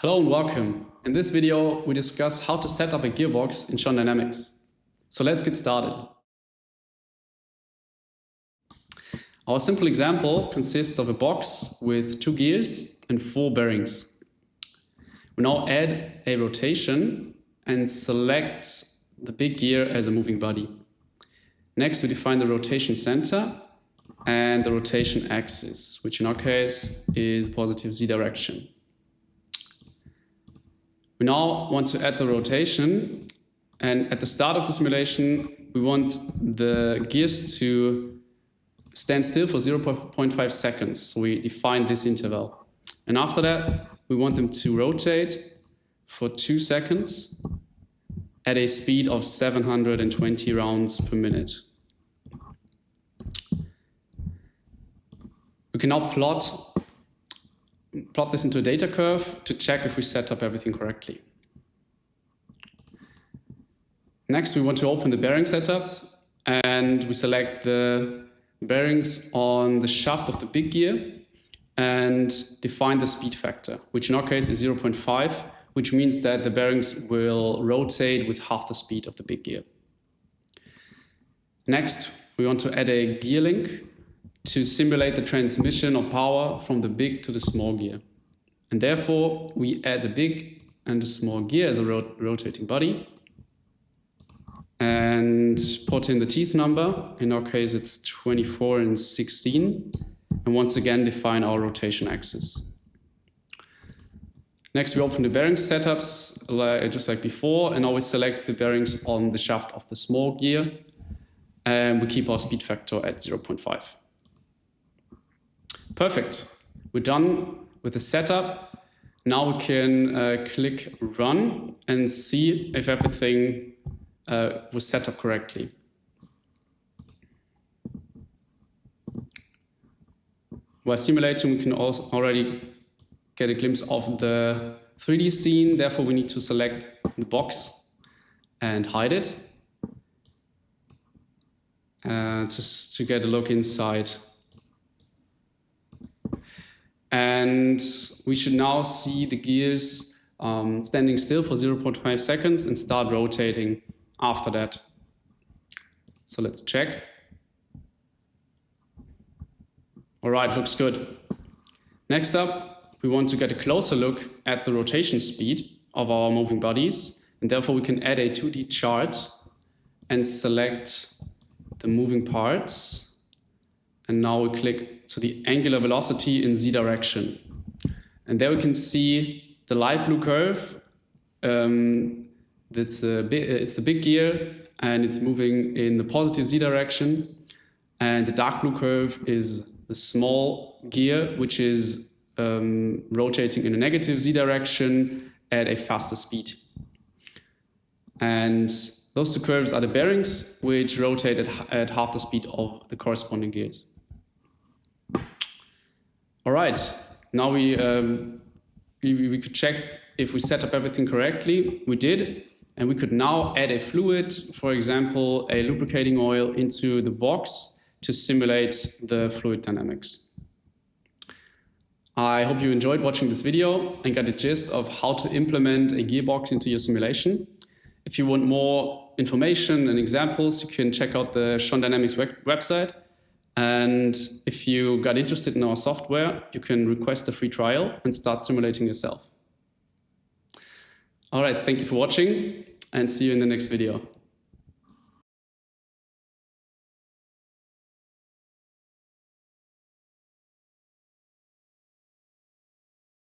Hello and welcome. In this video, we discuss how to set up a gearbox in shonDy. So let's get started. Our simple example consists of a box with 2 gears and 4 bearings. We now add a rotation and select the big gear as a moving body. Next, we define the rotation center and the rotation axis, which in our case is positive Z direction. We now want to add the rotation, and at the start of the simulation, we want the gears to stand still for 0.5 seconds. So we define this interval. And after that, we want them to rotate for 2 seconds at a speed of 720 rounds per minute. We can now plot this into a data curve to check if we set up everything correctly. Next, we want to open the bearing setups, and we select the bearings on the shaft of the big gear and define the speed factor, which in our case is 0.5, which means that the bearings will rotate with half the speed of the big gear. Next, we want to add a gear link to simulate the transmission of power from the big to the small gear. And therefore, we add the big and the small gear as a rotating body and put in the teeth number. In our case, it's 24 and 16. And once again, define our rotation axis. Next, we open the bearing setups just like before, and always select the bearings on the shaft of the small gear. And we keep our speed factor at 0.5. Perfect. We're done with the setup. Now we can click Run and see if everything was set up correctly. While simulating, we can also already get a glimpse of the 3D scene. Therefore, we need to select the box and hide it just to get a look inside. And we should now see the gears standing still for 0.5 seconds and start rotating after that. So let's check. All right, looks good. Next up, we want to get a closer look at the rotation speed of our moving bodies. And therefore, we can add a 2D chart and select the moving parts. And now we click to the angular velocity in Z direction. And there we can see the light blue curve. It's the big gear, and it's moving in the positive Z direction. And the dark blue curve is the small gear, which is rotating in a negative Z direction at a faster speed. And those 2 curves are the bearings, which rotate at half the speed of the corresponding gears. All right, now we could check if we set up everything correctly. We did, and we could now add a fluid, for example, a lubricating oil, into the box to simulate the fluid dynamics. I hope you enjoyed watching this video and got a gist of how to implement a gearbox into your simulation. If you want more information and examples, you can check out the shonDy website. And if you got interested in our software, you can request a free trial and start simulating yourself. All right, thank you for watching, and see you in the next video.